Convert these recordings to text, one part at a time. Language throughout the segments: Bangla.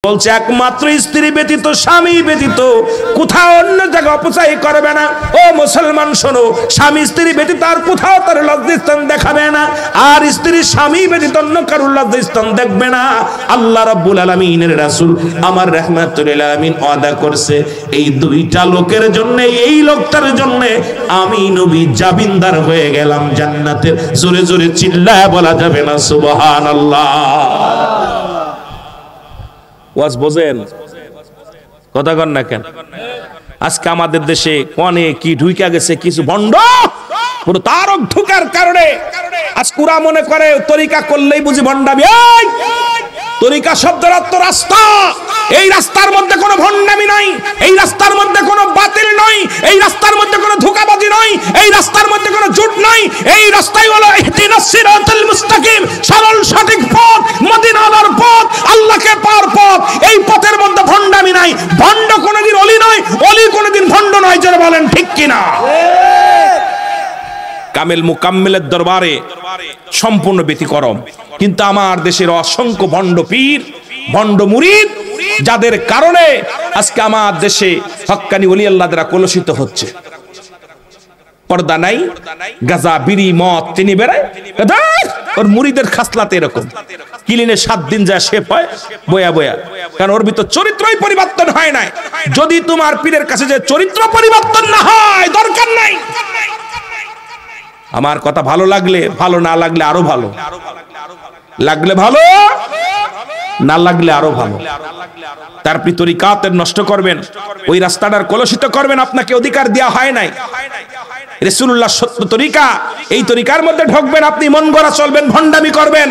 বলছে একমাত্র স্ত্রী ব্যতীত স্বামী ব্যতীত কোথাও অন্য জায়গায় অপচয় করবে না। ও মুসলমান শোনো, স্বামী স্ত্রী ব্যতীত আর কোথাও তার লজ্জাস্থান দেখাবে না, আর স্ত্রী স্বামী ব্যতীত অন্য কারোর লজ্জাস্থান দেখবে না। আল্লাহ রাব্বুল আলামিনের রাসূল আমার রাহমাতুল লিল আলামিন ওয়াদা করছে এই দুইটা লোকের জন্য, এই লোকটার জন্য আমি নবী জামিনদার হয়ে গেলাম জান্নাতের। জোরে জোরে চিল্লায় বলা যাবে না সুবহানাল্লাহ। ওয়াজ বোঝেন কথা কন না কেন? আজকে আমাদের দেশে কোনে কি ঢুইকা গেছে কিছু ভণ্ড, পুরো তারক ঢুকার কারণে আজ কুরা মনে করে তরিকা করলেই বুঝি ভণ্ডামি। এই তরিকা শব্দের অর্থ রাস্তা, এই রাস্তার মধ্যে কোনো ভণ্ডামি নাই, এই রাস্তার মধ্যে কোনো বাতিল নয়, এই রাস্তার মধ্যে কোনো ধোঁকাবাজি নয়, এই রাস্তার মধ্যে কোনো জুট নাই। এই রাস্তাই হলো ইহদিনাস সিরাতাল মুস্তাকিম, সরল সঠিক পথ, মদিনার পথ, আল্লাহকে পাওয়ার পথ। এই পথের মধ্যে ভণ্ডামি নাই। ভণ্ড কোনোদিন অলি নয়, অলি কোনোদিন ভণ্ড নয়। যারা বলেন ঠিক কিনা? কামেল মুকাম্মেলের দরবারে সম্পূর্ণ ব্যতিক্রম। কিন্তু আমার দেশের অসংখ্য ভণ্ড পীর, ভণ্ড মুরিদ, যাদের কারণে আজকে আমার দেশে হক্কানি ওলি আল্লাহরা কলুষিত হচ্ছে। পর্দা নাই, গাজা বিড়ি মদ তিনি বেড়ায়, ওর মুরিদের খাসলাতে এরকম কিলিনে 7 দিন যায় শেপ হয় বয়া বয়া, কারণ ওর ভিতর চরিত্রই পরিবর্তন হয় নাই। যদি তোমার পীরের কাছে যে চরিত্র পরিবর্তন না হয়, দরকার নাই। আমার কথা ভালো লাগলে ভালো, না লাগলে আরো ভালো, লাগলে ভালো, না লাগলে আরো ভালো। তার তরিকাতের নষ্ট করবেন, ওই রাস্তাটার কলুষিত করবেন, আপনাকে অধিকার দেওয়া হয় নাই। রাসূলুল্লাহ সত্য তরিকা, এই তরিকার মধ্যে ঢুকবেন, আপনি মন গড়া চলবেন, ভণ্ডামি করবেন।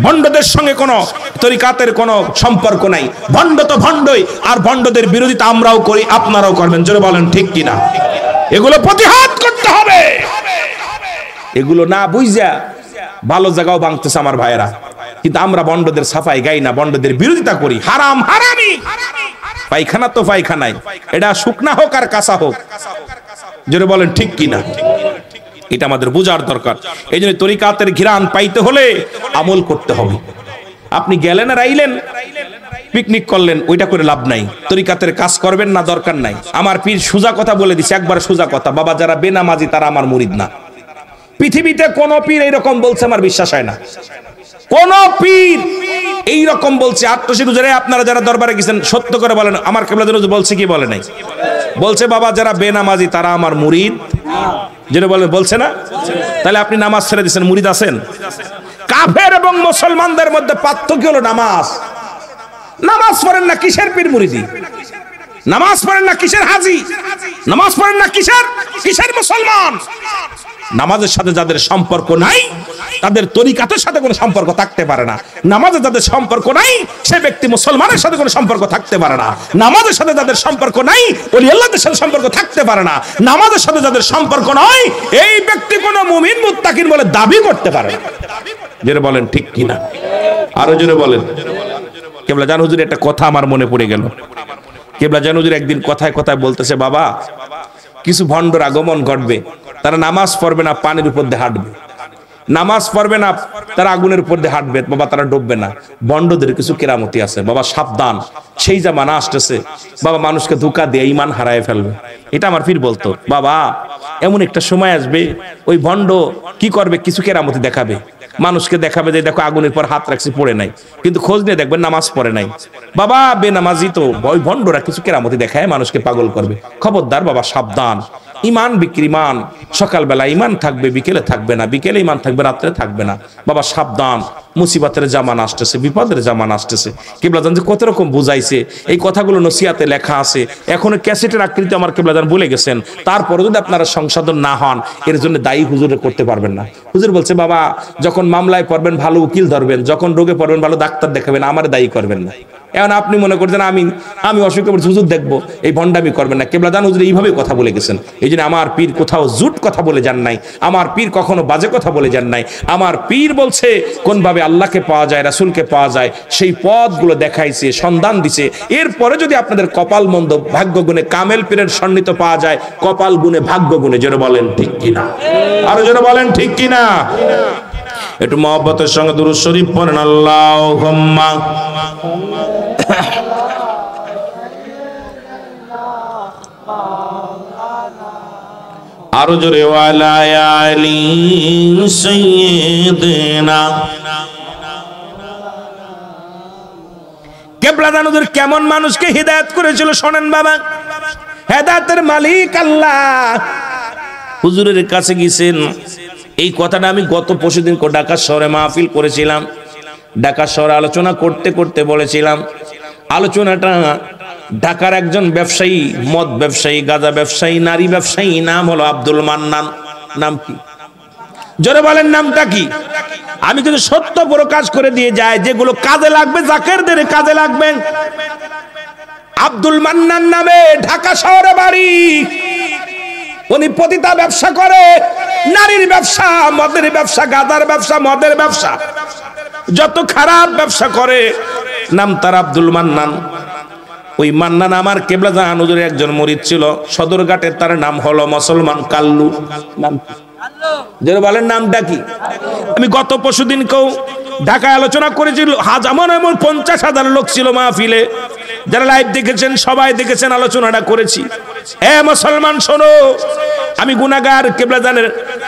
ভণ্ডদের সঙ্গে কোনো তরিকাতের কোনো সম্পর্ক নাই। ভণ্ড তো ভণ্ডই, আর ভণ্ডদের বিরোধিতা আমরাও করি, আপনারাও করবেন। জোরে বলেন ঠিক কিনা? এগুলো প্রতিহত করতে হবে। এগুলো না বুঝা ভালো জায়গাও ভাঙতেছে আমার ভাইয়েরা, কিন্তু আমরা ভণ্ডদের সাফাই গাই না, ভণ্ডদের বিরোধিতা করি। হারাম হারামি, পায়খানা তো পায়খানাই, এটা শুকনা হোক আর কাঁচা হোক। জোরে বলেন ঠিক কিনা? এটা আমাদের বোঝার দরকার। এই জন্য তরিকাতের ঘিরান পাইতে হলে আমল করতে হবে। আপনি গেলেন আর আইলেন, পিকনিক করলেন, ওইটা করে লাভ নাই। তরিকাতের কাজ করবেন না, দরকার নাই। আমার পীর সোজা কথা বলে দিছে, একবার সোজা কথা, বাবা যারা বেনামাজি তারা আমার মুরিদ না। পৃথিবীতে কোন পীর এইরকম বলছে আমার বিশ্বাস হয় না। কোন পীর এইরকম বলছে? আত্মশির হুজুরে আপনারা যারা দরবারে গেছেন সত্য করে বলেন, আমার কেবলা বলছে কি বলে নাই? বলছে বাবা যারা বেনামাজি তারা আমার মুরিদ, যেটা বলেন বলছে না? তাহলে আপনি নামাজ ছেড়ে দিচ্ছেন, মুরিদ আছেন? কাফের এবং মুসলমানদের মধ্যে পার্থক্য হলো নামাজ। নামাজ পড়েন না কিসের পীর মুরিদি? নামাজ পড়েন না কিসের হাজি? নামাজ পড়েন না কিসের মুসলমান? নামাজের সাথে যাদের সম্পর্ক নাই, তাদের তরিকাতের সাথে কোনো সম্পর্ক থাকতে পারে না। নামাজে যাদের সম্পর্ক নাই, সে ব্যক্তি মুসলমানের সাথে কোনো সম্পর্ক থাকতে পারে না। নামাজের সাথে যাদের সম্পর্ক নাই, ওলি আল্লাহর সাথে সম্পর্ক থাকতে পারে না। নামাজের সাথে যাদের সম্পর্ক নয়, এই ব্যক্তি কোনো মুমিন মুত্তাকিন বলে দাবি করতে পারে না। জোরে বলেন ঠিক কিনা? আরো জোরে বলেন। কেবলা জান হুজুর একটা কথা আমার মনে পড়ে গেল। কেবলা জান হুজুর একদিন কথায় কথায় বলতেছে, বাবা কিছু ভণ্ডর আগমন ঘটবে, তারা নামাজ পড়বে না, পানির উপর দিয়ে হাঁটবে। নামাজ পড়বে না, তারা আগুনের উপর দিয়ে হাঁটবে, বাবা তারা ডুববে না। ভণ্ডদের কিছু কেরামতি আছে বাবা, সাবধান, সেই জামানা আসতেছে বাবা, মানুষকে ধোঁকা দিয়ে ঈমান হারায় ফেলবে। এটা আমার পীর বলতো, বাবা এমন একটা সময় আসবে ওই ভণ্ড কি করবে, কিছু কেরামতি দেখাবে, মানুষকে দেখাবে যে দেখো আগুনের পর হাত রাখছি পড়ে নাই, কিন্তু খোঁজ নিয়ে দেখবেন নামাজ পড়ে নাই। বাবা বেনামাজি তো ওই ভণ্ডরা কিছু কেরামতি দেখায় মানুষকে পাগল করবে। খবরদার বাবা, সাবধান। ইমান বিক্রিমান, সকালবেলা ইমান থাকবে, বিকেলে থাকবে না, বিকেলে ইমান থাকবে, রাত্রে থাকবে না। বাবা সাবধান, মুসিবতের জামানা আসতেছে, বিপদের জামানা আসতেছে। কেবলাজান যে কত রকম বুঝাইছে, এই কথাগুলো নসিহাতে লেখা আছে, এখনো ক্যাসেটের আকৃতি আমার কেবলাজান বলে গেছেন। তারপরে যদি আপনারা সংশোধন না হন, এর জন্য দায়ী হুজুরে করতে পারবেন না। হুজুর বলছে বাবা যখন মামলায় পড়বেন ভালো উকিল ধরবেন, যখন রোগে পড়বেন ভালো ডাক্তার দেখাবেন, আমার দায়ী করবেন না। এখন আপনি মনে করছেন আমি অসুখ করছি হুজুর দেখবো, এই ভণ্ডামি করবেন না। কেবলাদান হুজুর এইভাবে কথা বলে গেছেন। এই জন্য আমার পীর কোথাও জুট কথা বলে যান নাই, আমার পীর কখনো বাজে কথা বলে যান নাই। আমার পীর বলছে কোনভাবে আল্লাহকে পাওয়া যায়, রাসূলকে পাওয়া যায়, সেই পথগুলো দেখাইছে, সন্ধান দিছে। এরপরে যদি আপনাদের কপাল মন্দ, ভাগ্য গুণে কামেল পীরের সন্নিহিত পাওয়া যায়, কপাল গুণে ভাগ্য গুণে। জোরে বলেন ঠিক কিনা? আরো জোরে বলেন ঠিক কিনা? একটু মহব্বতের সঙ্গে দুরূদ শরীফ পড়েন। আল্লাহুম্মা আরো জোরে ওয়ালা আলি সাইয়্যিদিনা। কিবলা দানুদের কেমন মানুষকে হিদায়াত করেছিল শোনেন বাবা। হেদায়েতের মালিক আল্লাহ। হুজুরের কাছে গেছেন, এই কথাটা আমি গত পরশুদিন ঢাকা শহরে মাহফিল করেছিলাম। ঢাকা শহরে আলোচনা করতে করতে বলেছিলাম, আলোচনাটা ঢাকার একজন ব্যবসায়ী, মদ ব্যবসায়ী, গাঁজা ব্যবসায়ী, নারী ব্যবসায়ী, নাম হলো আব্দুল মান্নান। নাম কি? জোরে বলেন নামটা কি? আমি কিন্তু সত্য প্রকাশ করে দিয়ে যাই, যেগুলো কাজে লাগবে জাকেরদের কাজে লাগবে। আব্দুল মান্নান নামে ঢাকা শহরে বাড়ি। উনি পতিতা ব্যবসা করে, নারীর ব্যবসা, মদের ব্যবসা, গাঁজার ব্যবসা, মদের ব্যবসা, যত খারাপ ব্যবসা করে। নাম তার আব্দুল মান্নান। ওই মান্নান আমার কেবলা জাহান হুজুরের একজন মুরিদ ছিল। সদরঘাটে তার নাম হলো মুসলমান কাল্লু। নাম কি? যারা বলেন নামটা কি? আমি গত পরশুদিন কেউ ঢাকায় আলোচনা করেছিল, এমন 50,000 লোক ছিল মাহফিলে। যারা লাইভ দেখেছেন সবাই দেখেছেন, আলোচনাটা করেছি। এ মুসলমান শোনো, আমি গুনাহগার, কেবলা জানের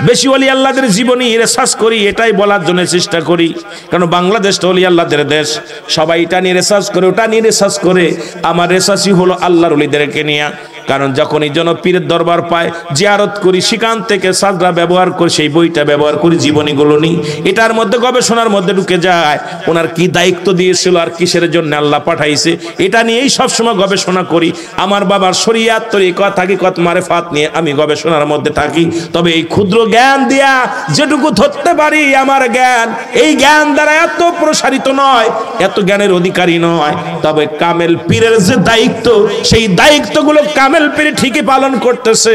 বেশি ওলি আল্লাহদের জীবনী রিসার্চ করি, এটাই বলার জন্য চেষ্টা করি। কারণ বাংলাদেশটা ওলি আল্লাহদের দেশ, সবাই এটা নিয়ে রিসার্চ করে, ওটা নিয়ে রিসার্চ করে। আমার রিসার্চই হলো আল্লাহর ওলিদেরকে নিয়ে। কারণ যখন এই জন্য পীরের দরবার পায়, জিয়ারত করি, সেখান থেকে সাজরা ব্যবহার করি, সেই বইটা ব্যবহার করি, জীবনীগুলো নিই। এটার মধ্যে গবেষণার মধ্যে ঢুকে যায় ওনার কি দায়িত্ব দিয়েছিল আর কিসের জন্য আল্লাহ পাঠাইছে, এটা নিয়েই সবসময় গবেষণা করি। আমার বাবার শরিয়াত তরিকা থাকি, কত মারেফাত নিয়ে আমি গবেষণার মধ্যে থাকি। তবে এই ক্ষুদ্র জ্ঞান দিয়া যেটুকু ধরতে পারি, আমার জ্ঞান এই জ্ঞান দ্বারা এত প্রসারিত নয়, এত জ্ঞানের অধিকারী নয়। তবে কামেল পীরের যে দায়িত্ব, সেই দায়িত্বগুলো কামেল পীর ঠিকই পালন করতেছে।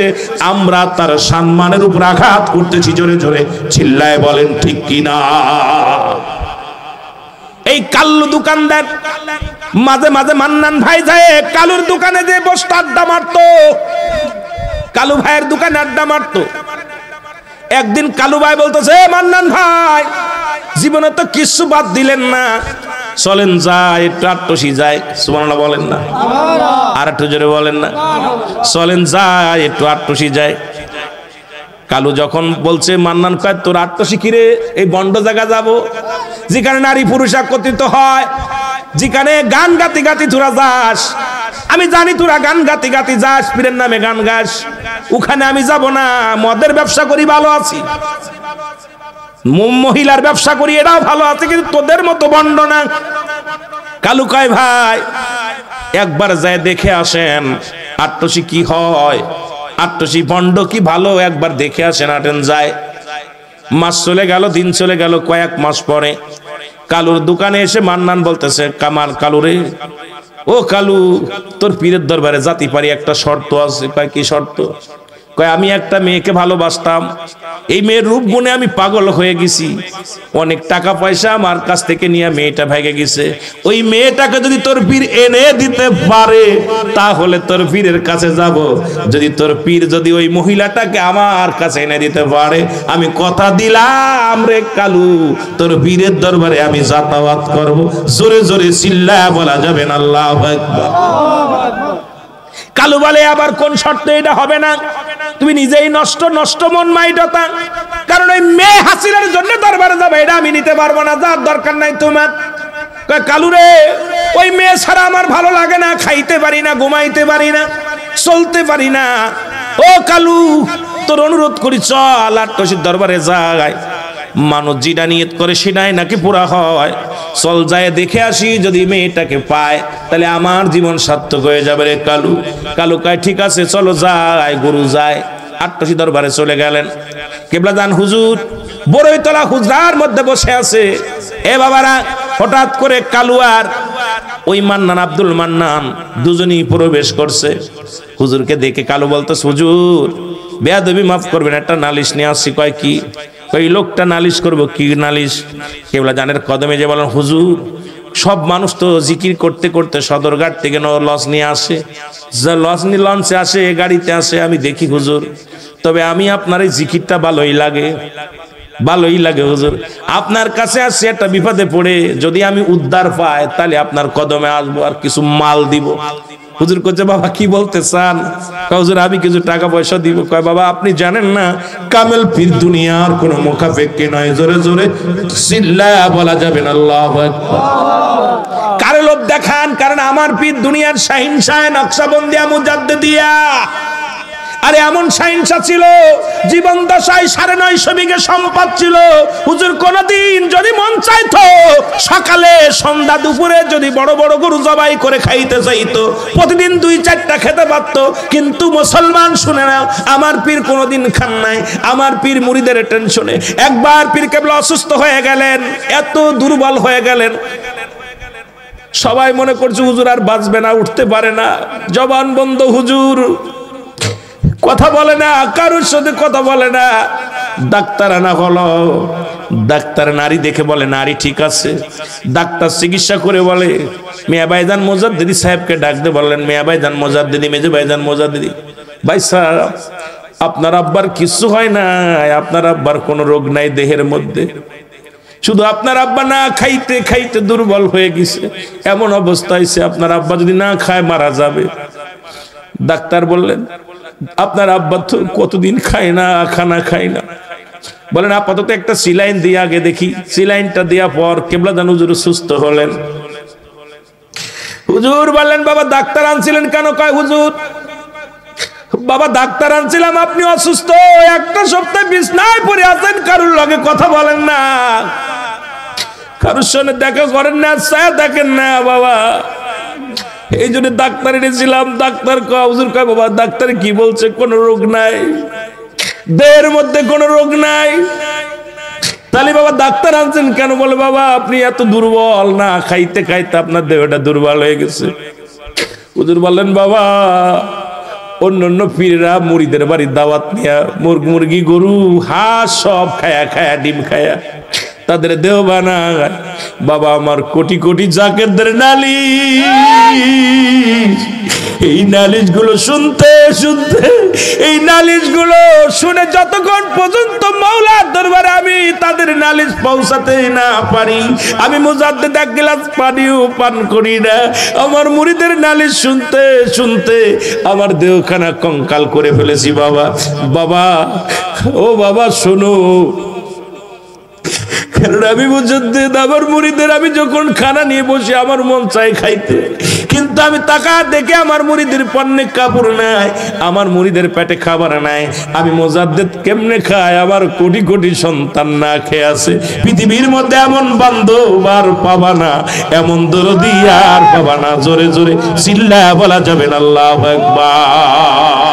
আমরা তার সম্মানের উপর আঘাত করতেছি। জোরে জোরে চিল্লায় বলেন ঠিক কিনা? এই কাল্লু দোকানদার মাঝে মাঝে মান্নান ভাই যায় কালুর দোকানে যে বসে আড্ডা মারতো, কালু ভাইয়ের দোকানে আড্ডা মারতো। একদিন কালু ভাই বলতেছে, মান্নান ভাই জীবনে তো কিছু বাদ দিলেন না, চলেন যাই একটু আট্টসি যাই। সুবহানাল্লাহ বলেন না? আর একটু জোরে বলেন না? চলেন যাই একটু আট্টসি যাই। কালু যখন বলছে, মান্নান কয় তোর আট্টসি কিরে? এই বন্ড জায়গা যাবো যেখানে নারী পুরুষ একত্রিত হয়, যেখানে গান গাতি গাতি তোরা যাস। আমি জানি তোরা গান গাতি গাতি যাস, পীরের নামে গান গাস, ওখানে আমি যাব না। মদের ব্যবসা করি, ভালো আছি, মহিলার ব্যবসা করি, এটাও ভালো আছে, কিন্তু তোদের মতো বন্ড না। কালু কয় ভাই একবার যায় দেখে আসেন আট্টসি কি হয়, আট্টসি বন্ড কি ভালো, একবার দেখে আসেন, আটেন যায়। মাস চলে গেল, দিন চলে গেল, কয়েক মাস পরে কালুর দোকানে এসে মান্নান বলতেছে, কামাল কালু রে, ও কালু তোর পীরের দরবারে জাতি পারি, একটা শর্ত আছে। কয় কি শর্ত? কয় আমি একটা মেয়েকে ভালোবাসতাম, এই মেয়ের রূপ গুণে আমি পাগল হয়ে গেছি, অনেক টাকা পয়সা আমার কাছ থেকে নিয়ে মেয়েটা ভেগে গেছে। ওই মেয়েটাকে যদি তোর পীর এনে দিতে পারে তাহলে তোর পীরের কাছে যাব। যদি তোর পীর যদি ওই মহিলাটাকে আমার কাছে এনে দিতে পারে, আমি কথা দিলাম রে কালু, তোর পীরের দরবারে আমি যাতায়াত করব। জোরে জোরে চিল্লা বলা যাবে না আল্লাহু আকবার। কালু বলে, আবার কোন শর্তে? এটা হবে না, তুমি নিজেই নষ্ট নষ্ট মন মাইডতা। কারণ ওই মেয়ে হাসিনার জন্য দরবারে যাবে, এটা আমি নিতে পারবো না, যার দরকার নাই তোমার। কালু রে, ওই মেয়ে ছাড়া আমার ভালো লাগে না, খাইতে পারি না, ঘুমাইতে পারি না, চলতে পারি না। ও কালু, তোর অনুরোধ করি চল আট্টসির দরবারে যাই। মানুষ যেটা নিয়ত করে সেটাই নাকি পুরা হয়। চল যায় দেখে আসি, যদি মেয়েটাকে পায় তাহলে আমার জীবন সার্থক হয়ে যাবে রে কালু। কালু কয় ঠিক আছে চলো যাই। গুরু যায়, আট্টসি দরবারে চলে গেলেন। কেবলা জান হুজুর বড়ইতলা হুজরার মধ্যে বসে আছে। এ বাবারা, হঠাৎ করে কালু আর ওই মান্নান, আব্দুল মান্নান দুজনেই প্রবেশ করছে। হুজুরকে দেখে কালু বলতো, হুজুর বেয়াদবি মাফ করবেন, একটা নালিশ নিয়ে আসছি। কয় কি? ওই লোকটা নালিশ করবো। কি নালিশ? কেবলা জানের কদমে যে বলেন, হুজুর সব মানুষ তো জিকির করতে করতে সদরঘাট থেকে লঞ্চ নিয়ে আসে, লঞ্চ নিয়ে লঞ্চে আসে, গাড়িতে আসে, আমি দেখি হুজুর। তবে আমি আপনার এই জিকিরটা ভালোই লাগে। ভালোই লাগে হুজুর, আপনার কাছে আসছি একটা বিপদে পড়ে, যদি আমি উদ্ধার পাই তাহলে আপনার কদমে আসবো আর কিছু মাল দিব। হুজুর কইছে বাবা কি বলতে চান? হুজুর আমি কিছু টাকা পয়সা দিব। কয় বাবা আপনি জানেন না কামেল পীর দুনিয়ার কোনো মুখাপেক্ষী নয়। জোরে জোরে চিল্লায়া বলা যাবে না আল্লাহু আকবার। কারে লোভ দেখান? কারণ আমার পীর দুনিয়ার শাহিনশাহ নকশবন্দিয়া মুজাদ্দিদিয়া। আরে এমন শাহিনশাহ ছিল, জীবন দশায় 950 বিঘে সম্পদ ছিল। হুজুর কোনদিন যদি মন চাইতো সকালে সন্ধ্যা দুপুরে যদি বড় বড় গরু জবাই করে খাইতে চাইতো, প্রতিদিন 2-4টা খেতে পারতো। কিন্তু মুসলমান শুনে না, আমার পীর কোনদিন খান নাই। আমার পীর মুরিদের টেনশনে একবার পীর কেবলা অসুস্থ হয়ে গেলেন, এত দুর্বল হয়ে গেলেন, সবাই মনে করছে হুজুর আর বাঁচবে না, উঠতে পারে না, জবান বন্ধ, হুজুর কথা বলে না, কারোর সাথে কথা বলে না। ডাক্তার আনা হলো, ডাক্তার নারী দেখে বলে নারী ঠিক আছে। ডাক্তার চিকিৎসা করে বলে মিয়া ভাইজান মুজাদ্দিদি সাহেবকে ডাকতে বললেন, মিয়া ভাইজান মুজাদ্দিদি, মেজে ভাইজান মুজাদ্দিদি, ভাই স্যার আপনার আব্বার কিছু হয় না, আপনার আব্বার কোনো রোগ নাই দেহের মধ্যে, শুধু আপনার আব্বা না খাইতে খাইতে দুর্বল হয়ে গেছে, এমন অবস্থা হয়েছে আপনার আব্বা যদি না খায় মারা যাবে। ডাক্তার বললেন আপনার আব্বা তো কতদিন খায় না, খানা খায় না। বলেন আপাতত একটা সিলাইন দিয়ে আগে দেখি। সিলাইনটা দেওয়ার পর কেবলাদান হুজুর সুস্থ হলেন। হুজুর বললেন বাবা ডাক্তার আনছিলেন কেন? কয় হুজুর বাবা ডাক্তার আনছিলাম, আপনি অসুস্থ, একটা সপ্তাহ বিছনায় পড়ে আছেন, কারোর লগে কথা বলেন না, কারোর সঙ্গে দেখা করেন না, ছায়া দেখেন না বাবা, এই জন্য ডাক্তার এনেছিলাম। ডাক্তার কয় হুজুর কয় বাবা ডাক্তার কি বলছে? কোনো রোগ নাই, দেহের মধ্যে কোনো রোগ নাই। তাহলে বাবা ডাক্তার আনছেন কেন? বলে বাবা আপনি এত দুর্বল, না খাইতে খাইতে আপনার দেহটা দুর্বল হয়ে গেছে। হুজুর বললেন বাবা অন্য পীররা মুরিদের বাড়ির দাওয়াত নিয়া মুরগি গরু হাঁস সব খায়া খায়া ডিম খায়া তাদের দেহ বানায়। বাবা আমার কোটি কোটি জাকেরদের নালিশ, এই নালিশ গুলো শুনতে শুনতে, এই নালিশ গুলো শুনে যতক্ষণ পর্যন্ত মাওলার দরবারে আমি তাদের নালিশ পৌঁছাতে না পারি, আমি মুজাদ্দিদ এক গ্লাস পানিও পান করি না। আমার মুরিদের নালিশ শুনতে শুনতে আমার দেহখানা কঙ্কাল করে ফেলেছি। বাবা বাবা ও বাবা শোনো, কারণ আমি মুজাদ্দিদ, আমার মুরিদের আমি যখন খানা নিয়ে বসে আমার মন চাই খাইতে, কিন্তু আমি টাকা দেখে আমার মুরিদের পণ্যে কাপড় নাই, আমার মুরিদের পেটে খাবার নাই, আমি মুজাদ্দিদ কেমনে খায়? আমার কোটি কোটি সন্তান না খেয়ে আছে। পৃথিবীর মধ্যে এমন বান্ধব আর পাবা না, এমন দরদি আর পাবা না। জোরে জোরে চিল্লায়া বলা যাবে না আল্লাহু আকবার।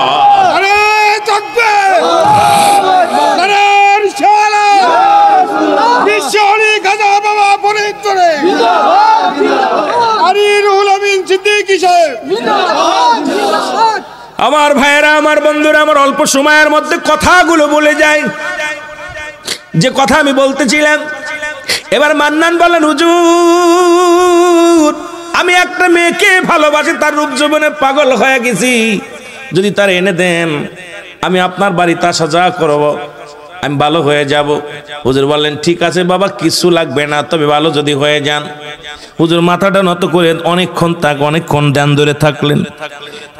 আমার ভাইয়েরা, আমার বন্ধুরা, আমার অল্প সময়ের মধ্যে কথাগুলো বলে যায়, যে কথা আমি বলতেছিলাম। এবার মান্নান বলেন হুজুর আমি একটা মেয়েকে ভালোবাসি, তার রূপ যৌবনে পাগল হয়ে গেছি, যদি তার এনে দেন আমি আপনার বাড়িতে আসা যাওয়া করবো, আমি ভালো হয়ে যাব। হুজুর বললেন ঠিক আছে বাবা কিছু লাগবে না, তবে ভালো যদি হয়ে যান। হুজুর মাথাটা নত করে অনেকক্ষণ অনেকক্ষণ ধ্যান ধরে থাকলেন।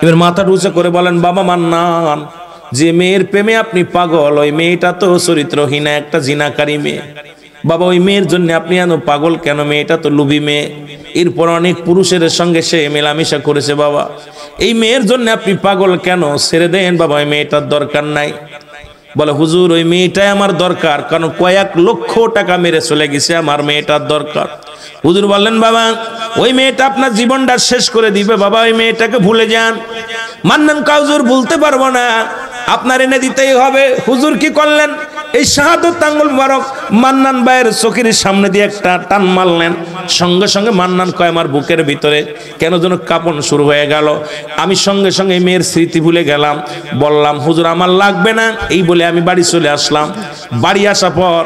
এবার মাথাটা উঁচু করে বলেন বাবা মান্নান, যে মেয়ের প্রেমে আপনি পাগল, ওই মেয়েটা তো চরিত্রহীনা, একটা জিনাকারী মেয়ে। বাবা ওই মেয়ের জন্য আপনি এত পাগল কেন? মেয়েটা তো লুবি মেয়ে, এরপর অনেক পুরুষের সঙ্গে সে মেলামেশা করেছে। বাবা এই মেয়ের জন্য আপনি পাগল কেন? ছেড়ে দেন বাবা, ওই মেয়েটার দরকার নাই। বলে হুজুর ওই মেয়েটাই আমার দরকার, কারণ কয়েক লক্ষ টাকা মেরে চলে গেছে, আমার মেয়েটার দরকার। হুজুর বললেন বাবা ওই মেয়েটা আপনার জীবনটা শেষ করে দিবে, বাবা ওই মেয়েটাকে ভুলে যান। মান্নান কা হুজুর ভুলতে পারবো না, আপনার এনে দিতেই হবে। হুজুর কি করলেন? এই শাহাদত আঙ্গুল মুবারক মান্নান ভাইয়ের চোখের সামনে দিয়ে একটা টান মারলেন, সঙ্গে সঙ্গে মান্নান কয় আমার বুকের ভিতরে কেন যেন কাঁপন শুরু হয়ে গেল। আমি সঙ্গে সঙ্গে এই মেয়ের স্মৃতি ভুলে গেলাম, বললাম হুজুর আমার লাগবে না, এই বলে আমি বাড়ি চলে আসলাম। বাড়ি আসার পর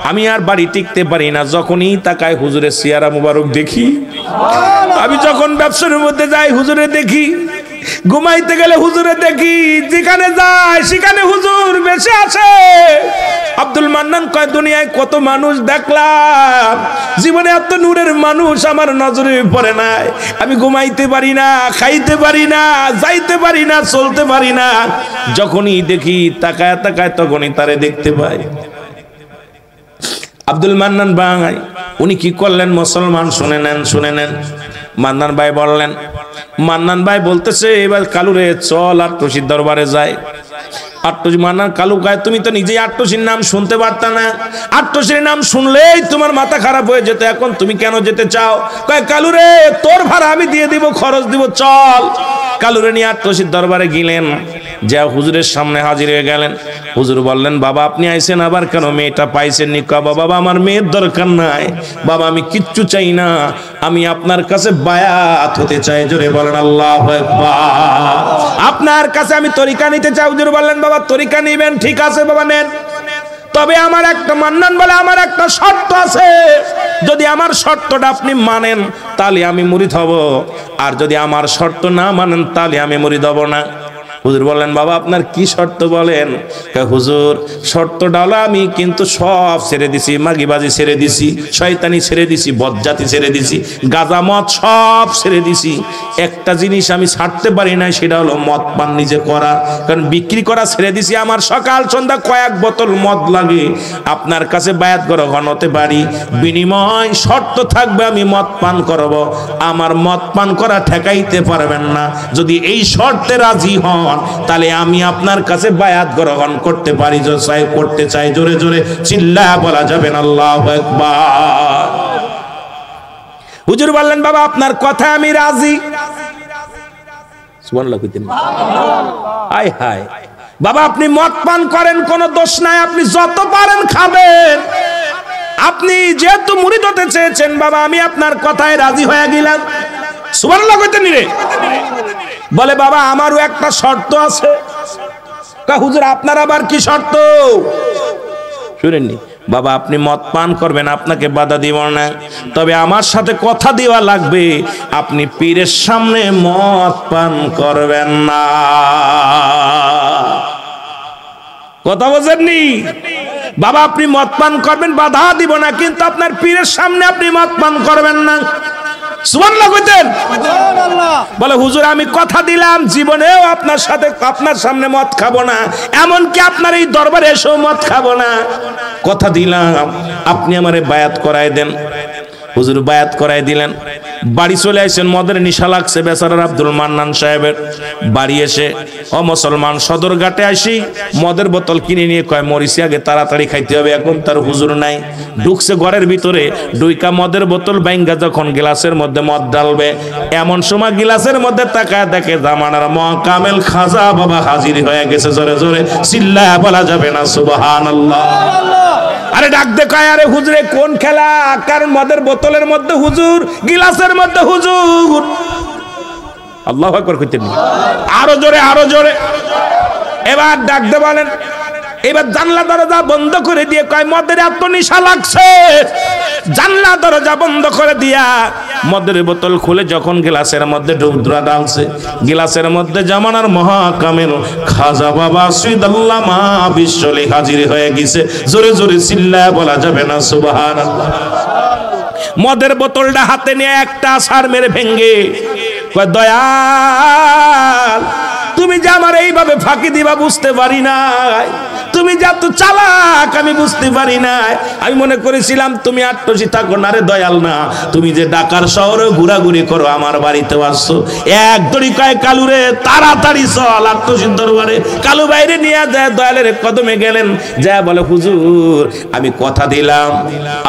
আমি আর বাড়ি টিকতে পারি না, যখনই তাকায় হুজুরের চেহারা মুবারক দেখি। আমি যখন ব্যবসার মধ্যে যাই হুজুরে দেখি, ঘুমাইতে গেলে হুজুরে দেখি যেখানে যায় সেখানে হুজুর বেশি আসে। আব্দুল মান্নান কয় দুনিয়ায় কত মানুষ দেখলাম, জীবনে এত নূরের মানুষ আমার নজরে পড়ে নাই। আমি ঘুমাইতে পারি না, খাইতে পারি না, যাইতে পারি না, চলতে পারি না। যখনই দেখি তাকায় তাকায় তখনই তারে দেখতে পাই। আব্দুল মান্নান ভাই উনি কি করলেন মুসলমান, শুনে নেন শুনে নেন। মান্নান ভাই বললেন, মান্নান ভাই বলতেছে এবার কালুরে চল আট্টসির দরবারে যায়। আট্টসি মান্নান কালু গায়ে তুমি তো নিজেই আট্টসির নাম শুনতে পারতা না, আট্টসির নাম শুনলেই তোমার মাথা খারাপ হয়ে যেত, এখন তুমি কেন যেতে চাও? কয় কালু রে তোর ভাড়া আমি দিয়ে দিব, খরচ দিব, চল। কালুরে নিয়ে আট্টসির দরবারে গেলেন, যা হুজুরের সামনে হাজির হয়ে গেলেন। হুজুর বললেন বাবা আপনি আইছেন আবার কেন, মেয়েটা পাইছেন নি? বাবা আমার মেয়ের দরকার নাই বাবা, আমি কিচ্ছু চাই না, আমি আপনার কাছে বায়াত হতে চাই। জোরে বলেন আল্লাহু আকবার। আপনার কাছে আমি তরিকা নিতে চাই। হুজুর বললেন বাবা তরিকা নিবেন, ঠিক আছে বাবা নেন, তবে আমার একটা, মান্নান বলে আমার একটা শর্ত আছে, যদি আমার শর্তটা আপনি মানেন তাহলে আমি মুরিদ হব, আর যদি আমার শর্ত না মানেন তাহলে আমি মুরিদ হব না। হুজুর বললেন বাবা আপনার কি শর্ত বলেন? হুজুর শর্তটা হলো আমি কিন্তু সব ছেড়ে দিছি, মাগিবাজি ছেড়ে দিছি, শয়তানি ছেড়ে দিছি, বজ্জাতি ছেড়ে দিছি, গাঁজা মদ সব ছেড়ে দিছি, একটা জিনিস আমি ছাড়তে পারি না, সেটা হলো মদ পান নিজে করা, কারণ বিক্রি করা ছেড়ে দিছি, আমার সকাল সন্ধ্যা কয়েক বোতল মদ লাগে। আপনার কাছে বায়াত গ্রহণ হতে পারি, বিনিময় শর্ত থাকবে আমি মদ পান করব, আমার মদ পান করা ঠেকাইতে পারবেন না। যদি এই শর্তে রাজি হন তাহলে আমি আপনার কাছে বায়াত গ্রহণ করতে পারি, করতে চাই। জোরে জোরে চিল্লায়া বলা যাবে না আল্লাহু আকবার। হুজুর বললেন বাবা আপনার কথা আমি রাজি। সুবহানাল্লাহ কইতেন। হায় হায় বাবা আপনি মদ পান করেন কোনো দোষ নাই, আপনি যত পারেন খাবেন, আপনি যেহেতু মুরিদ হতে চেয়েছেন বাবা আমি আপনার কথায় রাজি হয়ে গেলাম। সুবহানাল্লাহ কইতেন রে। বলে বাবা আমারও একটা শর্ত আছে। হুজুর আপনার আবার কি শর্ত? শুনেননি বাবা আপনি মদ পান করবেন, আপনাকে বাধা দিব না, তবে আমার সাথে কথা দেওয়া লাগবে আপনি পীরের সামনে মদ পান করবেন না। কথা বোঝেননি? বাবা আপনি মদ পান করবেন, বাধা দিব না, কিন্তু আপনার পীরের সামনে আপনি মদ পান করবেন না। সুবহানাল্লাহ কইতেন। বলে হুজুর আমি কথা দিলাম জীবনেও আপনার সাথে, আপনার সামনে মদ খাবো না, এমনকি আপনার এই দরবারে এসেও মদ খাবো না, কথা দিলাম, আপনি আমারে বায়াত করায় দেন। হুজুর বায়াত করাই দিলেন। বাড়ি চলে আসেন, মদের নিশা লাগছে বেচারার আব্দুল মান্নান সাহেবের। বাড়ি এসে ও মুসলমান সদরঘাটে আসি মদের বোতল কিনে নিয়ে কয় মরিচি আগে তাড়াতাড়ি খাইতে হবে, এখন তার হুজুর নাই। ঢুকছে ঘরের ভিতরে, দুইটা মদের বোতল বাইঙ্গা যখন গ্লাসের মধ্যে মদ ঢালবে, এমন সময় গ্লাসের মধ্যে তাকায় দেখে জামানার মহাকামেল খাজা বাবা হাজির হয়ে গেছে। জোরে জোরে চিল্লায়া বলা যাবে না সুবহানাল্লাহ। আরে ডাক দে কয় আরে হুজুরে কোন খেলা, কারণ মদের বোতলের মধ্যে হুজুর, গিলাসের মধ্যে হুজুর। আল্লাহু আকবার কইতেন। আরো জোরে আরো জোরে। এবার ডাক দে বলেন, এবার জানলা দরজা বন্ধ করে দিয়ে কয় মদের এত নিশা লাগছে, জানলা দরজা বন্ধ করে দিয়া মদের বোতল খুলে যখন গ্লাসের মধ্যে ডুবদুরা ডালছে, গ্লাসের মধ্যে জামানার মহাকামেল খাজা বাবা সৈয়দুল্লামা বিশ্বলি হাজির হয়ে গেছে। জোরে জোরে চিল্লায়া বলা যাবে না সুবহানাল্লাহ। মদের বোতলটা হাতে নিয়ে একটা আছাড় মেরে ভেঙ্গে কয় দয়াল তুমি যে আমার এইভাবে ফাঁকি দিবা বুঝতে পারি নাই, তুমি যা তো চালাক আমি বুঝতে পারি নাই। আমি মনে করেছিলাম তুমি আট্টসি থাকো না রে দয়াল, না তুমি যে ঢাকার শহরে ঘোরাঘুরি করো আমার বাড়িতে আসছো। এক দড়ি কয় কালু রে তাড়াতাড়ি চল আট্টসির দরবারে। কালু বাইরে নিয়ে যায় দয়ালের কদমে গেলেন, যা বলে হুজুর আমি কথা দিলাম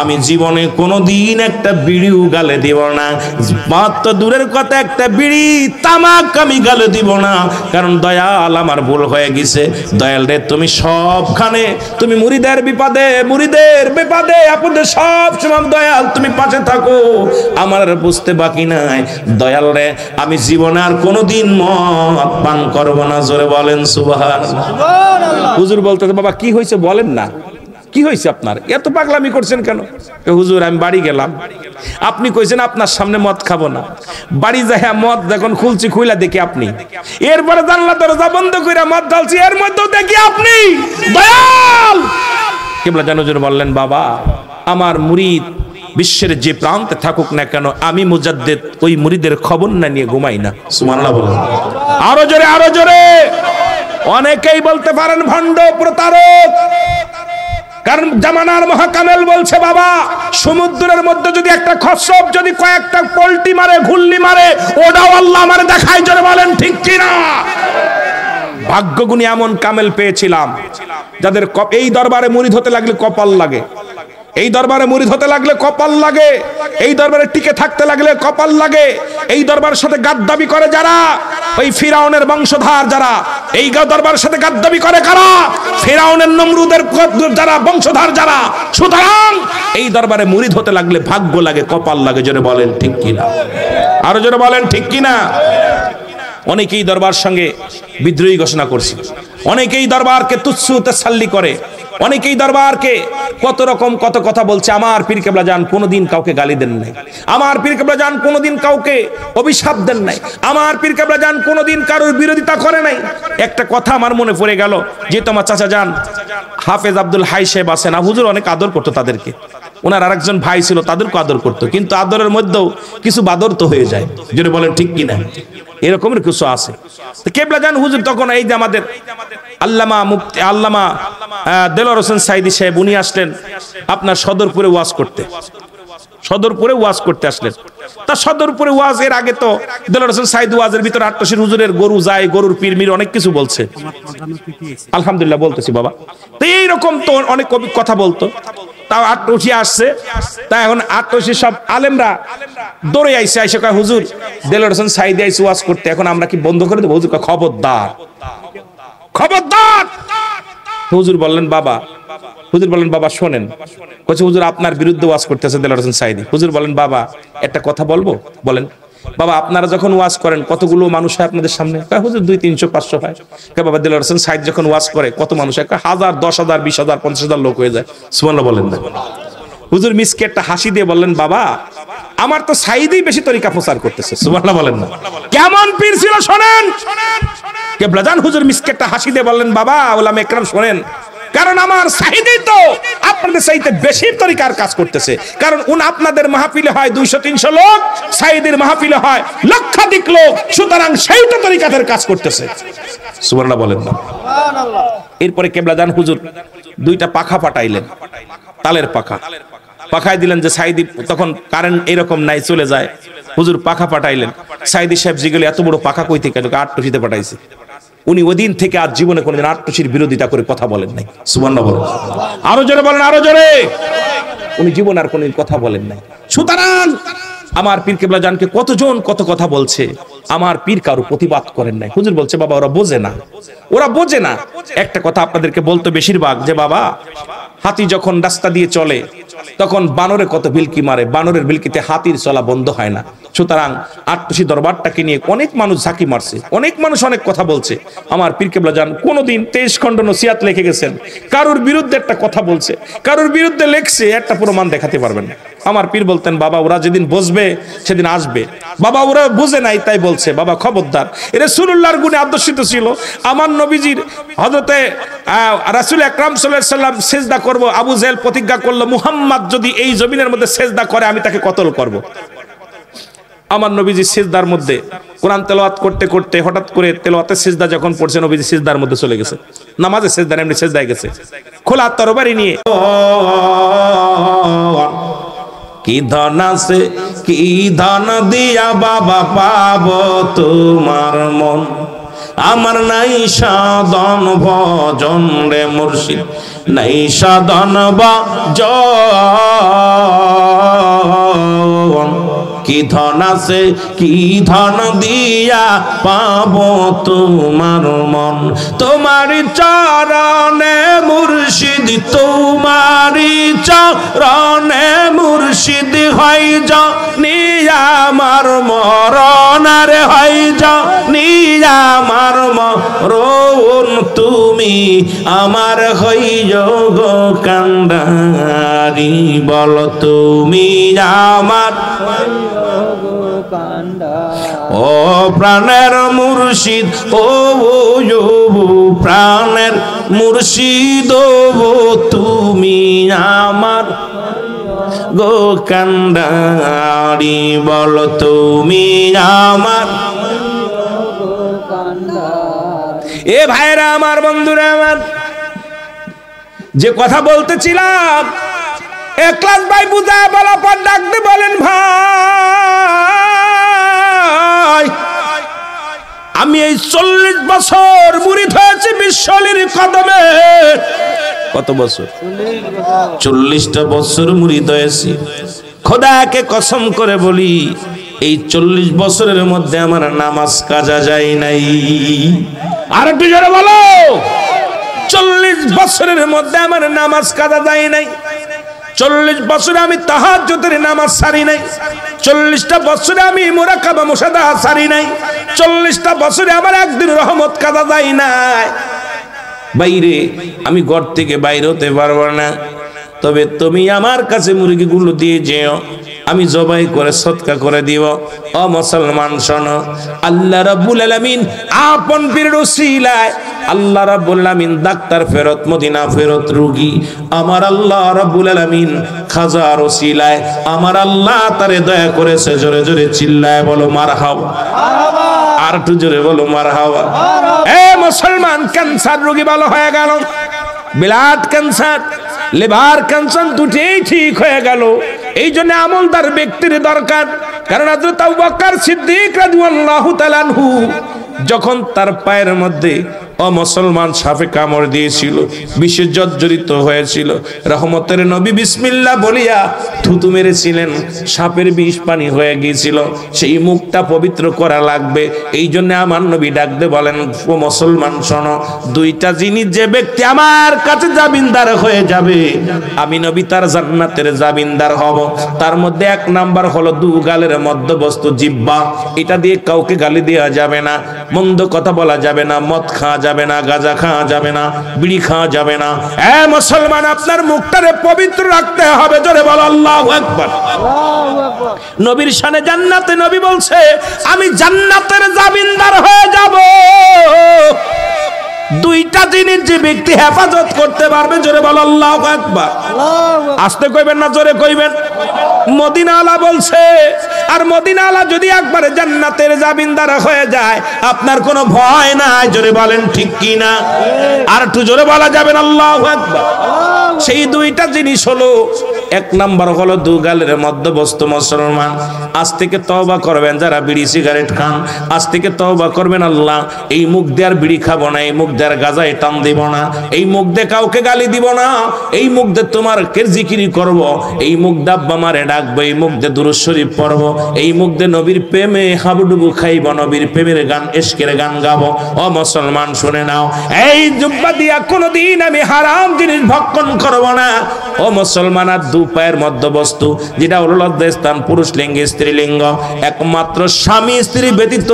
আমি জীবনে কোনোদিন একটা বিড়িও গালে দিব না, মাত্র দূরের কথা একটা বিড়ি তামাক আমি গালে দিব না, কারণ দয়াল আমার ভুল হয়ে গেছে। দয়াল রে তুমি সবখানে, তুমি মুরিদের বিপদে মুরিদের বিপদে আপদে সব সময় দয়াল তুমি পাশে থাকো, আমার আর বুঝতে বাকি নাই। দয়াল রে আমি জীবনে আর কোনোদিন মদ পান করব না। জোরে বলেন সুবহানাল্লাহ। হুজুর বলতে বাবা কি হয়েছে বলেন না, কি হয়েছে আপনার, এত পাগলামি করছেন কেন? হুজুর আমি বাড়ি গেলাম, আপনি কইছেন আপনার সামনে মদ খাবো না, বাড়ি যায় মদ যখন খুলছি খুইলা দেখি আপনি, এরপরে জানলা দরজা বন্ধ করে মদ ঢালছি, এর মধ্যেও দেখি আপনি। দয়াল কিবলা জান হুজুর বললেন, বাবা আমার মুরিদ বিশ্বের যে প্রান্তে থাকুক না কেন, আমি মুজাদ্দিদ ওই মুরিদের খবর না নিয়ে ঘুমাই না। সুবহানাল্লাহ বলেন। আরো জোরে, আরো জোরে। অনেকেই বলতে পারেন ভণ্ড, প্রতারক, কারণ জামানার মহাকামেল বলছে, বাবা সমুদ্রের মধ্যে যদি একটা খচ্চপ যদি কয়েকটা পল্টি মারে, ঘুল্লি মারে, ওটাও আল্লাহ আমার দেখায়। জোরে বলেন ঠিক কিনা? ভাগ্যগুণী এমন কামেল পেয়েছিলাম যাদের এই দরবারে মুরিদ হতে লাগলে কপাল লাগে, এই দরবারে মুরিদ হতে লাগলে কপাল লাগে, এই দরবারে টিকে থাকতে লাগলে কপাল লাগে। এই দরবারের সাথে গাদ্দাবি করে যারা, ওই ফিরাউনের বংশধর যারা, এই দরবারের সাথে গাদ্দাবি করে কারা? ফিরাউনের নমরুদের যারা বংশধর যারা। সুতরাং এই দরবারে মুরিদ হতে লাগলে ভাগ্য লাগে, কপাল লাগে। জোরে বলেন ঠিক কিনা? আরো জোরে বলেন ঠিক কিনা? অনেকেই দরবার সঙ্গে বিদ্রোহী ঘোষণা করছে, অনেকেই দরবারকে তুচ্ছ তাচ্ছিল্য করে, অনেকেই দরবারকে কত রকম কত কথা বলছে। আমার পীর কেবলা জান কোনোদিন কাউকে গালি দেন নাই, আমার পীর কেবলা জান কোনোদিন কাউকে অভিশাপ দেন নাই, আমার পীর কেবলা জান কোনোদিন কারোর বিরোধিতা করে নাই। একটা কথা আমার মনে পড়ে গেল, যেহেতু আমার চাচা জান হাফেজ আব্দুল হাই সাহেব আছেন, হুজুর অনেক আদর করতো তাদেরকে, ওনার আরেকজন ভাই ছিল তাদেরকে আদর করতো, কিন্তু আদরের মধ্যেও কিছু বাদর তো হয়ে যায়। যদি বলেন ঠিক কিনা? এরকমের কিছু আছে। কেবলা জান হুজুর তখন এই যে আমাদের আল্লামা মুফতি আল্লামা দেলোয়ার হোসেন সাইদি সাহেব, উনি আসলেন আপনার সদরপুরে ওয়াজ করতে, সদরপুরে ওয়াজ করতে আসলেন। তা সদরপুরে ওয়াজ, এর আগে তো দেলোয়ার হোসেন সাইদি ওয়াজের ভিতরে আট্টশির হুজুরের গরু যায়, গরুর পীর মির অনেক কিছু বলছে, আলহামদুলিল্লাহ বলতেছি বাবা। তো এইরকম তো অনেক কথা বলতো, তাও আট্টশি আসছে, তা এখন আট্টশি সব আলেমরা দৌড়ে আইসে, আইসে কয় হুজুর দেলোয়ার হোসেন সাইদি আইসে ওয়াজ করতে, এখন আমরা কি বন্ধ করে দেবো? হুজুর কয় খবরদার, খবরদার। হুজুর বললেন বাবা, হুজুর বলেন বাবা শোনেন, কইছে হুজুর আপনার বিরুদ্ধে ওয়াজ করতেছে দেলোয়ার হোসেন সাইদি। হুজুর বলেন বাবা একটা কথা বলবো? বলেন। বাবা আপনারা যখন ওয়াজ করেন কতগুলো মানুষ হয় আপনাদের সামনে? হুজুর 200, 300, 500 হয়। বাবা দেলোয়ার হোসেন সাইদি যখন ওয়াজ করে কত মানুষ হয়? 1000, 10,000, 20,000, 50,000 লোক হয়ে যায়। সুবহানাল্লাহ বলেন না? হুজুর মিসকে একটা হাসি দিয়ে বললেন, বাবা আমার তো সাইদি বেশি তরিকা প্রচার করতেছে। সুবহানাল্লাহ বলেন না? কেমন পীর ছিল শোনেন। কেবলা জান হুজুর মিসকে একটা হাসি দিয়ে বললেন, বাবা উলামা ইকরাম শোনেন, কারণ আমার সাইদি তো আপনাদের চাইতে বেশি তরিকার কাজ করতেছে, কারণ আপনাদের মাহফিলে হয় 200-300 লোক, সাইদির মাহফিলে হয় লক্ষাধিক লোক, সুতরাং সেই তো তরিকাদের কাজ করতেছে। সুবহানাল্লাহ বলেন না? সুবহানাল্লাহ। এরপরে কেবলা জান হুজুর 2টা পাখা পাঠাইলেন, তালের পাখা পাখায় দিলেন, যে সাইদি তখন কারেন্ট এরকম নাই, চলে যায়। হুজুর পাখা পাঠাইলেন, সাইদি সাহেব জিগেলে এত বড় পাখা কই থেকে? আট্টশিতে পাঠাইছে। উনি ওই দিন থেকে আজ জীবনে কোনদিন আট্টশির বিরোধিতা করে কথা বলেন নাই। সুবহানাল্লাহ বলেন? আরো জোরে বলেন, আরো জোরে। উনি জীবন আর কোনদিন কথা বলেন নাই। সুতরাং আমার পীর কেবলা জানকে কতজন কত কথা বলছে, আমার পীর কারো প্রতিবাদ করেন নাই। হুজুর বলছে বাবা ওরা বোঝে না, ওরা বোঝে না। একটা কথা আপনাদেরকে বলতো বেশিরভাগ, যে বাবা হাতি যখন রাস্তা দিয়ে চলে তখন বানরে কত বিলকি মারে, বানরের বিলকিতে হাতির চলা বন্ধ হয় না। সুতরাং আট্টশি দরবারটাকে নিয়ে অনেক মানুষ ঝাঁকি মারছে, অনেক মানুষ অনেক কথা বলছে। আমার পীর কেবলা জান কোনোদিন 23 খণ্ড নসিহত লিখে গেছেন, কারোর বিরুদ্ধে একটা কথা বলছে, কারোর বিরুদ্ধে লেখছে, একটা প্রমাণ দেখাতে পারবেন না। আমার পীর বলতেন, বাবা ওরা যেদিন বুঝবে সেদিন আসবে। বাবা ওরা বুঝে নাই তাই বলছে, বাবা খবরদার। রাসূলুল্লাহর গুণে আদর্শিত ছিল। আমার নবীজির হযরতে রাসূল আকরাম সাল্লাল্লাহু আলাইহি সাল্লাম সিজদা করব, আবু জেহেল প্রতিজ্ঞা করলো মুহাম্মদ যদি এই জমিনের মধ্যে সিজদা করে আমি তাকে কতল করব। আমার নবীজি সিজদার মধ্যে কোরআন তেলাওয়াত করতে করতে হঠাৎ করে তেলাওয়াতের সিজদা যখন পড়ছে, নবীজি সিজদার মধ্যে চলে গেছে, নামাজে সিজদা এমনি সিজদায় গেছে, খোলা তরবারি নিয়ে। কি ধন আছে, কি ধন দিয়া বাবা পাবো তোমার মন, আমার নাই সাধন ভজন রে মুর্শিদ, নাই সাধন ভজন। কি ধন আছে, কি ধন দিয়া পাবো তোমার মন, তোমারি চরণে মুর্শিদ, তোমারি চরণে মুর্শিদ হয় জানি আমার মরণ, রে হয় জানি আমার মরণ, তুমি আমার হইল গো কান্ডারি, বলো তুমি আমার ও প্রাণের মুর্শিদ, ও প্রাণের মুর্শিদ, ও তুমি আমার গো কান্ডারি, বলো তুমি আমার। এ ভাইরা আমার, বন্ধুরা আমার, যে কথা বলতেছিলাম একলাস ভাই বুঝায় বলা পর ডাকতে বলেন, ভাই আমি এই 40 বছর মুরিদ হয়েছি বিশ্বলির কদমে। কত বছর? 40টা বছর মুরিদ হয়েছি। খোদাকে কসম করে বলি, এই 40 বছরের মধ্যে আমার নামাজ কাজা যায় নাই। আর একটু জোরে বলো, 40 বছরের মধ্যে আমার নামাজ কাজা যায় নাই। 40 বছরে আমি তাহাজ্জুদের নামাজ সারি নাই। 40টা বছরে আমি মুরাকাবা মুশাহাদা সারি নাই। 40টা বছরে আমার একদিন রহমত কাজা যায় নাই। বাইরে আমি ঘর থেকে বাইরে হতে পারবো না, তবে তুমি আমার কাছে মুরগিগুলো দিয়ে যেও, আমি জবাই করে সদকা করে দিব। ও মুসলমান শোনো, আল্লাহ রাব্বুল আলামিন আপন পীরের ওসিলায়, আল্লাহ রাব্বুল আলামিন ডাক্তার ফেরত, মদিনা ফেরত রোগী, আমার আল্লাহ রাব্বুল আলামিন খাজার ওসিলায় আমার আল্লাহ তারে দয়া করেছে। জোরে জোরে চিল্লায় বলো মারহাবা। আর একটু জোরে বলো মারহাবা। এ মুসলমান, ক্যান্সার রোগী ভালো হয়ে গেল, ব্লাড ক্যান্সার, লিভার ক্যান্সার দুটোই ঠিক হয়ে গেল। এই জন্য আমলদার ব্যক্তির দরকার। কারণ হযরত আবু বকর সিদ্দিক রাদিয়াল্লাহু তাআলা আনহু যখন তার পায়ের মধ্যে মুসলমান সাপে কামড় দিয়েছিল, বিষে জর্জরিত হয়েছিল, রহমতের নবী বিসমিল্লাহ বলিয়া থুতু মেরেছিলেন, সাপের বিষ পানি হয়ে গিয়েছিল। সেই মুখটা পবিত্র করা লাগবে। এই জন্য আমার নবী ডাকতে বলেন, ও মুসলমান শোনো, দুইটা জিনিস যে ব্যক্তি আমার কাছে জামিনদার হয়ে যাবে, আমি নবী তার জান্নাতের জামিনদার হব। তার মধ্যে 1 নাম্বার হলো দুগালের মধ্যবস্তু জিহ্বা। এটা দিয়ে কাউকে গালি দেওয়া যাবে না, মন্দ কথা বলা যাবে না, মদ খাওয়া যাবে না, গাঁজা খাওয়া যাবে না, বিড়ি খাওয়া যাবে না। এ মুসলমান, আপনার মুখটারে পবিত্র রাখতে হবে। জোরে বলো আল্লাহু আকবার। নবীর শানে জান্নাতে নবী বলছে, আমি জান্নাতের জামিনদার হয়ে যাব। দুইটা জিনিস যে ব্যক্তি হেফাজত করতে পারবে, জোরে বলো আল্লাহু আকবার। আস্তে কইবেন না, জোরে কইবেন। মদিনাওয়ালা বলছে, আর মদিনাওয়ালা যদি একবারে জান্নাতের জামিনদার হয়ে যায়, আপনার কোনো ভয় নাই। জোরে বলেন ঠিক কি না? আর একটু জোরে বলা যাবে না আল্লাহু আকবার। সেই দুইটা জিনিস হলো, 1 নাম্বার হলো দুগালের মধ্যবস্তু। মুসলমান, আজ থেকে তওবা করবেন যারা বিড়ি সিগারেট খান, আজ থেকে তওবা করবেন, আল্লাহ এই মুখ দিয়ে আর বিড়ি খাবো না, এই মুখ দিয়ে আর গাঁজায় টান দিব না, এই মুখ দিয়ে কাউকে গালি দিব না, এই মুখ দিয়ে তোমার জিকিরি করব, এই মুখ দিয়ে আব্বা মারে ডাকবো, এই মুখ দিয়ে দুরূদ শরীফ পড়ব, এই মুখ দিয়ে নবীর প্রেমে হাবুডুবু খাইব, নবীর প্রেমের গান, ইশকের গান গাবো। ও মুসলমান শুনে নাও, এই জুব্বা দিয়া কোনোদিন আমি হারাম জিনিস ভক্ষণ করব না। ও মুসলমান, আর 2 পায়ের মধ্যবস্তু যেটা হলো লজ্জাস্থান, পুরুষ লিঙ্গ স্ত্রীলিঙ্গ, একমাত্র স্বামী স্ত্রী ব্যতীত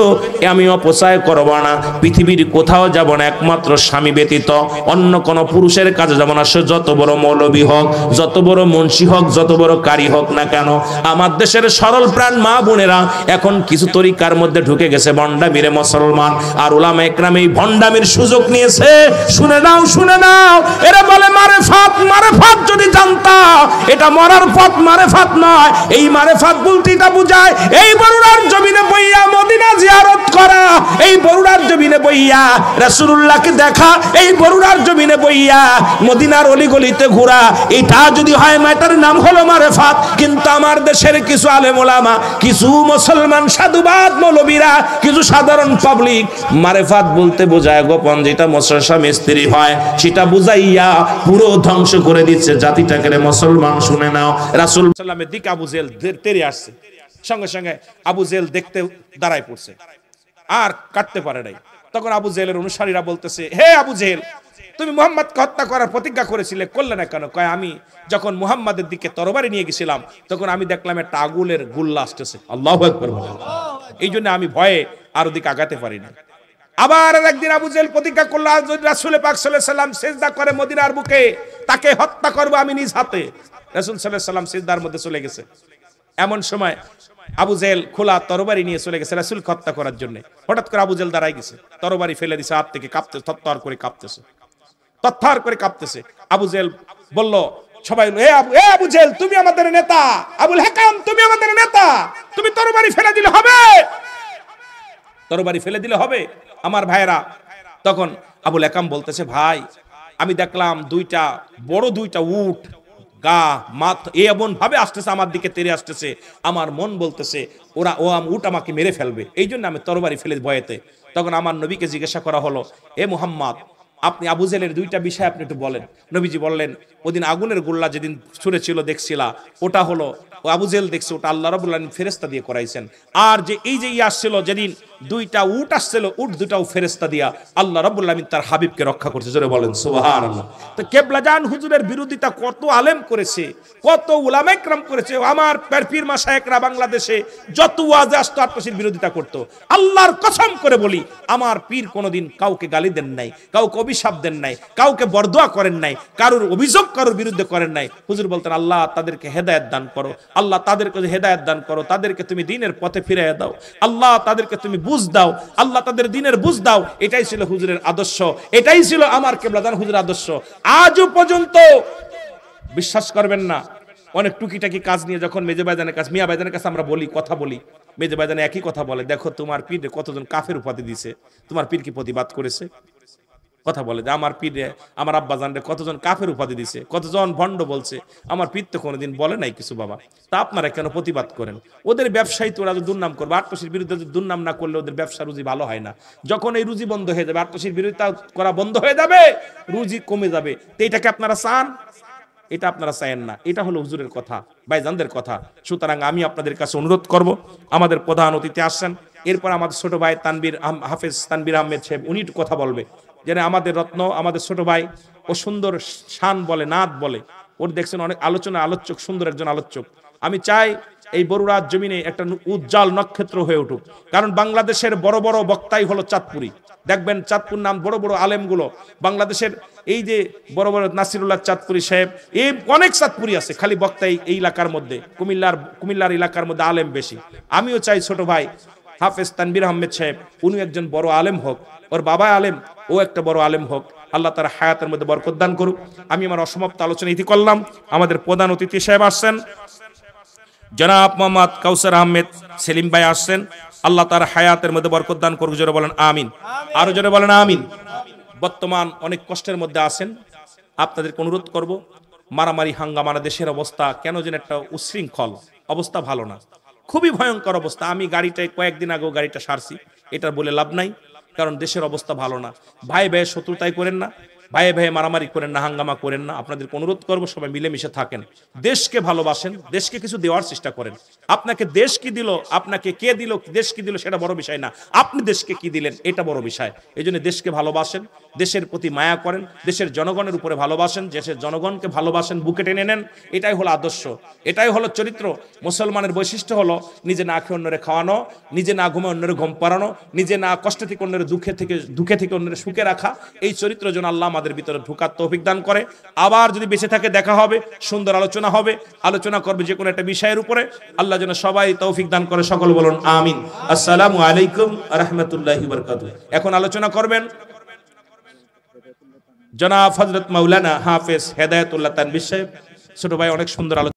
আমি অপচয় করব না। পৃথিবীর কোথাও যাব না, একমাত্র স্বামী ব্যতীত অন্য কোন পুরুষের কাছে যাব না। সে যত বড় মৌলবী হোক, যত বড় মুন্সি হোক, যত বড় কারি হোক না কেন। আমার দেশের সরল প্রাণ মা বোনেরা এখন কিছু তরিকার মধ্যে ঢুকে গেছে, ভণ্ডামিরে মুসলমান, আর উলামা একরাম এই ভণ্ডামির সুযোগ নিয়েছে। শুনে নাও, শুনে নাও, এরা বলে মারেফাত। মারেফাত যদি জানতা, এটা মরার পথ মারেফাত নয়। এই মারেফাত বলতে এটা বুঝায় এই বরুড়ার জমিনে বইয়া মদিনা জিয়ারত করা, এই বরুড়ার জমিনে বইয়া রাসূলুল্লাহকে দেখা, এই বরুড়ার জমিনে বইয়া মদিনার অলিগলিতে ঘোরা, এটা যদি হয় এটার নাম হলো মারেফাত। কিন্তু আমার দেশের কিছু আলেম ওলামা, কিছু মুসলমান সাধুবাদ মৌলবীরা, কিছু সাধারণ পাবলিক মারেফাত বলতে বোঝায় গোপন, যেটা স্বামী স্ত্রী হয় সেটা বুঝাইয়া পুরো ধ্বংস করে দিচ্ছে জাতিটাকে। মুসলমান শুনে নাও, রাসূল সাল্লামের দিকে আবু জেহেল তেড়ে আসছে, সঙ্গে সঙ্গে আবু জেহেল দেখতে দাঁড়ায় পড়ছে, আর কাটতে পারে নাই। তখন আবু জেহেলের অনুসারীরা বলতেছে, হে আবু জেহেল, তুমি মুহাম্মদকে হত্যা করার প্রতিজ্ঞা করেছিলে, করলে না কেন? কয়, আমি যখন মুহাম্মাদের দিকে তরবারি নিয়ে গেছিলাম, তখন আমি দেখলাম একটা আগুনের গুল্লা আসতেছে। আল্লাহু আকবার। এই জন্য আমি ভয়ে আর ওদিকে আগাতে পারি না। আবার একদিন আবু জেহেল প্রতিজ্ঞা করলো, আজ যদি রাসূল পাক সাল্লাল্লাহু আলাইহি ওয়াসাল্লাম সিজদা করে মদিনার বুকে, তাকে হত্যা করব আমি নিজ হাতে। রাসূল সাল্লাল্লাহু আলাইহি ওয়াসাল্লাম সিজদার মধ্যে চলে গেছে। এমন সময় আবু জেহেল খোলা তরবারি নিয়ে চলে গেছে রাসূলকে হত্যা করার জন্য। হঠাৎ করে আবু জেহেল দাঁড়ায় গেছে, তরবারি ফেলে দিছে হাত থেকে, কাঁপতে থরথর করে কাঁপতেছে, তরথর করে কাঁপতেছে। আবু জেহেল বলল, সবাই এ আবু জেহেল, তুমি আমাদের নেতা, আবুল হাকাম তুমি আমাদের নেতা, তুমি তরবারি ফেলে দিলে হবে, তরবারি ফেলে দিলে হবে। আমার ভাইয়েরা, তখন আবুল হাকাম বলতেছে, ভাই আমি দেখলাম বড় দুইটা উট গা মাথ এমন ভাবে আসতেছে, আমার দিকে তেড়ে আসতেছে, আমার মন বলতেছে উট আমাকে মেরে ফেলবে, এই জন্য আমি তরবারি ফেলে ভয়েতে। তখন আমার নবীকে জিজ্ঞাসা করা হলো, এ মুহাম্মদ, আপনি আবু জেহেলের দুইটা বিষয় আপনি একটু বলেন। নবীজি বললেন, ওদিন আগুনের গোল্লা যেদিন ছুঁড়েছিল দেখছিলা, ওটা হলো আবু জেহেল দেখছে, ওটা আল্লাহ রাব্বুল আলামিন ফেরেশতা দিয়ে করাইছেন। আর যে এই যে আসছিল যেদিন দুইটা উট আসছিল, উট দুটাও ফেরেশতা দিয়া আল্লাহ রাব্বুল আলামিন তার হাবিবকে রক্ষা করছে। জোরে বলেন সুবহানাল্লাহ। তো কেবলাজান হুজুরের বিরোধিতা কত আলেম করেছে, কত উলামা ইকরাম করেছে। আমার পীর মাশায়েখরা বাংলাদেশে যত ওয়াজে আসতো আত্মশীর বিরোধিতা করতো। আল্লাহর কসম করে বলি, আমার পীর কোনোদিন কাউকে গালি দেন নাই, কাউকে অভিশাপ দেন নাই, কাউকে বরদোয়া করেন নাই, কারোর অভিযোগ কারোর বিরুদ্ধে করেন নাই। হুজুর বলতেন, আল্লাহ তাদেরকে হেদায়েত দান করো, আল্লাহ তাদেরকে হেদায়েত দান করো, তাদেরকে তুমি দ্বীনের পথে ফিরিয়ে দাও, আল্লাহ তাদেরকে তুমি বুঝ দাও, আল্লাহ তাদের দ্বীনের বুঝ দাও। এটাই ছিল হুজুরের আদর্শ, এটাই ছিল আমার কেবলাদান হুজুরের আদর্শ। আজও পর্যন্ত বিশ্বাস করবেন না, অনেক টুকিটাকি কাজ নিয়ে যখন মেজে ভাইজানের কাছে, মিয়া ভাইজানের কাছে আমরা বলি, কথা বলি, মেজে ভাইজান একই কথা বলে, দেখো তোমার পীর কতজন কাফের উপাধি দিছে, তোমার পীর কি প্রতিবাদ করেছে? কথা বলে যে আমার পীরে, আমার আব্বাজানরে কতজন কাফের উপাধি দিছে, কতজন ভণ্ড বলছে, আমার পীর তো কোনোদিন বলে নাই কিছু বাবা। তা আপনারা কেন প্রতিবাদ করেন? ওদের ব্যবসায়ী তো ওরা দুর্নাম করবে, আটশির বিরুদ্ধে দুর্নাম না করলে ওদের ব্যবসা রুজি ভালো হয় না। যখন এই রুজি বন্ধ হয়ে যাবে, আটশির বিরোধিতা করা বন্ধ হয়ে যাবে, রুজি কমে যাবে। তো এটাকে আপনারা চান? এটা আপনারা চায়েন না। এটা হলো হুজুরের কথা, ভাইজানদের কথা। সুতরাং আমি আপনাদের কাছে অনুরোধ করব, আমাদের প্রধান অতিথি আসছেন, এরপর আমাদের ছোট ভাই হাফেজ তানবীর আহমেদ সাহেব, উনি একটু কথা বলবে। যেন আমাদের রত্ন, আমাদের ছোট ভাই, ও সুন্দর শান বলে, নাদ বলে, ওর দেখছেন অনেক আলোচক, সুন্দর একজন আলোচক। আমি চাই এই বরুড়ার জমিনে একটা উজ্জ্বল নক্ষত্র হয়ে উঠুক। কারণ বাংলাদেশের বড় বড় বক্তাই হলো চাঁদপুরি। দেখবেন চাঁদপুর নাম বড় বড় আলেমগুলো বাংলাদেশের, এই যে বড় বড় নাসিরুল্লাহ চাঁদপুরি সাহেব, এই অনেক চাঁদপুরি আছে, খালি বক্তাই এই এলাকার মধ্যে, কুমিল্লার এলাকার মধ্যে আলেম বেশি। আমিও চাই ছোট ভাই হাফেজ তানবীর আহমেদ সাহেব, উনি একজন বড় আলেম হোক, ওর বাবা আলেম, ও একটা বড় আলেম হোক। আল্লাহ তার হায়াতের মধ্যে বরকত দান করুক। আমি আমার অসমাপ্ত আলোচনা ইতি করলাম। আমাদের প্রধান অতিথি সাহেব আসছেন, জনাব মোহাম্মদ কাউসার আহমেদ সেলিম ভাই আসছেন। আল্লাহ তার হায়াতের মধ্যে বরকত দান করুক। জোরে বলেন আমিন। আরো জোরে বলেন আমিন। বর্তমান অনেক কষ্টের মধ্যে আছেন, আপনাদেরকে অনুরোধ করব, মারামারি হাঙ্গামা, দেশের অবস্থা কেন যেন একটা উচ্ছৃঙ্খল অবস্থা, ভালো না, খুবই ভয়ঙ্কর অবস্থা। আমি গাড়িটায় কয়েকদিন আগেও গাড়িটা সারছি, এটা বলে লাভ নাই, কারণ দেশের অবস্থা ভালো না। ভাই ভাই শত্রুতাই করেন না, ভাই ভাই মারামারি করেন না, হাঙ্গামা করেন না। আপনাদেরকে অনুরোধ করবো, সবাই মিলেমিশে থাকেন, দেশকে ভালোবাসেন, দেশকে কিছু দেওয়ার চেষ্টা করেন। আপনাকে দেশ কি দিল, আপনাকে কে দিল, দেশ কি দিল, সেটা বড় বিষয় না, আপনি দেশকে কি দিলেন এটা বড় বিষয়। এই জন্য দেশকে ভালোবাসেন, দেশের প্রতি মায়া করেন, দেশের জনগণের উপরে ভালোবাসেন, দেশের জনগণকে ভালোবাসেন, বুকে টেনে নেন। এটাই হলো আদর্শ, এটাই হলো চরিত্র। মুসলমানের বৈশিষ্ট্য হলো নিজে না খেয়ে অন্যরে খাওয়ানো, নিজে না ঘুমে অন্যরে ঘুম পাড়ানো, নিজে না কষ্ট থেকে অন্যের দুঃখে থেকে অন্যের সুখে রাখা। এই চরিত্র যেন আল্লাহ আমাদের ভিতরে ঢোকার তৌফিক দান করে। আবার যদি বেঁচে থাকে দেখা হবে, সুন্দর আলোচনা হবে, আলোচনা করবে যে কোনো একটা বিষয়ের উপরে। আল্লাহ যেন সবাই তৌফিক দান করে। সকল বলুন আমিন। আসসালামু আলাইকুম ওয়া রাহমাতুল্লাহি ওয়া বারাকাতুহু। এখন আলোচনা করবেন জনাব হযরত মাওলানা হাফেজ হেদায়েতুল্লাহ তানভীর সাহেব। ছোট ভাই অনেক সুন্দর আলোচনা